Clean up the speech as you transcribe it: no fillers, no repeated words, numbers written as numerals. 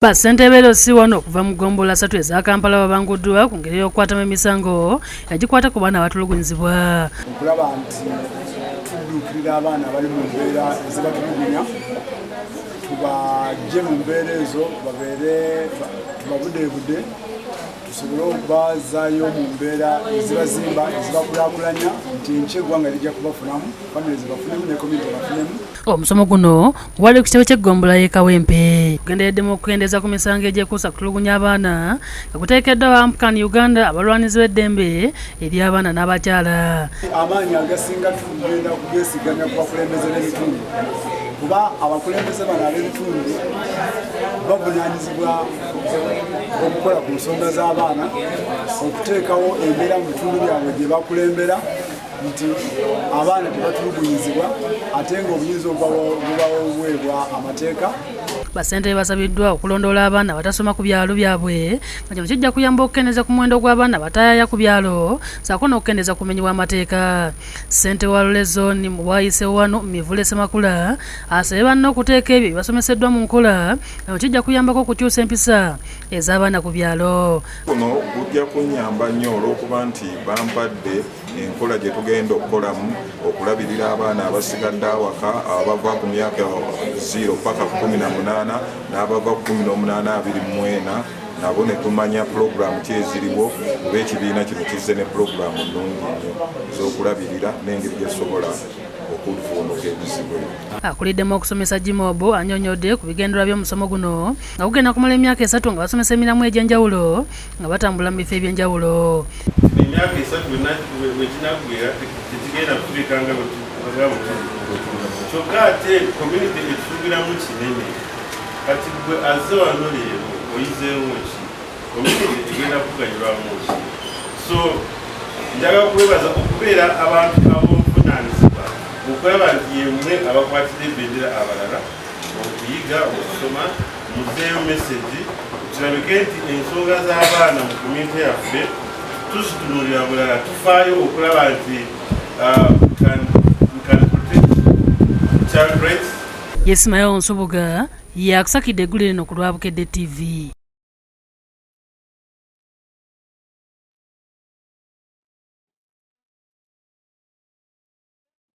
Basentebe Losi wano okuva mu gombola 3 eza Kampala babanguddwa ku ngeri y'okukwatamu emisango yagikwata ku baana abatulugunyizibwa. Okulaba nti tudduukirira abaana abali mu mbeera ezibatulugunya, tubajje mu mbeera ezo babeere tubabudeebude, tusobole okubazaayo mu mbeera ezibazimba ezibakulaakulanya nti enkya eggwanga lijja kubafunamu, famire zibafunemu ne community bafunemu. Omusomo guno gwali ku kitebe ky'eggombola y'e Kawempe gugendereddemu okukendeeza ku misango egyekuusa kutulugunya abaana nga kuteekeddwa Amcan Uganda abalwanizi b'eddembe eri abaana n'abakyala. Amaanyi agasinga tugenda kugeesiganya ku bakulembeze b'ebitundu, kuba abakulembeze bano ab'ebitundu bavunaanyizibwa okukola ku nsonga z'abaana, okuteekawo embeera mu bitundu byabwe gye bakulembera nti abaana tebatulugunyizibwa ate ng'obuyinza obubaweebwa amateeka. Basentebe basabiddwa okulondoola abaana batasoma ku byalo byabwe nga kino kijja kuyamba okukendeeza ku muwendo gw'abaana batayaaya ku byalo ssaako n'okukendeeza ku bumenyi bw'amateeka. Ssentebe wa Lule Zone mu bwayise wano Mivule Ssemakula asabye banne okuteeka ebyo basomeseddwa mu nkola nga kijja kuyambako okukyusa empisa ez'abaana ku byalo. Kuno gujja kunnyamba nnyo olw'okuba nti bampadde enkola gye tugenda okukolamu okulabirira abaana abasigadde awaka abava ku myaka 0 paka 18 n'abava ku 18-24 nabo ne tumanya pulogulaamu ki eziriwo kuba ekibiina kino kizze ne pulogulaamu nnungi nnyo ez'okulabirira n'engeri gyesobola okuvuunuka ebizibu. Akuliddemu okusomesa Jimobo annyonnyodde ku bigendererwa by'omusomo guno nga gugenda kumala emyaka 3 nga basomesa emiramu egy'enjawulo nga batambula mu bifo eby'enjawulo. Emyaka 3 wekinagwera tekigenda kutuukanga kyokka ate community etusuubiramu kinene. Kati gwe azze wano leero oyizeewo ki community egenda kuganyulwamu ki? So njaga kwebaza okubeera abantu ab'obuvunaanyizibwa okulaba nti yemmwe abakwatira ebendera abalala okuyiga okusoma muzeeyo message kirabike nti ensonga z'abaana mu community yaffe tuzitunuulira bulala, tufaayo okulaba nti we can protect child rights. Yesimayo Nsubuga yakusakidde eggulu lino ku Lwabukedde TV.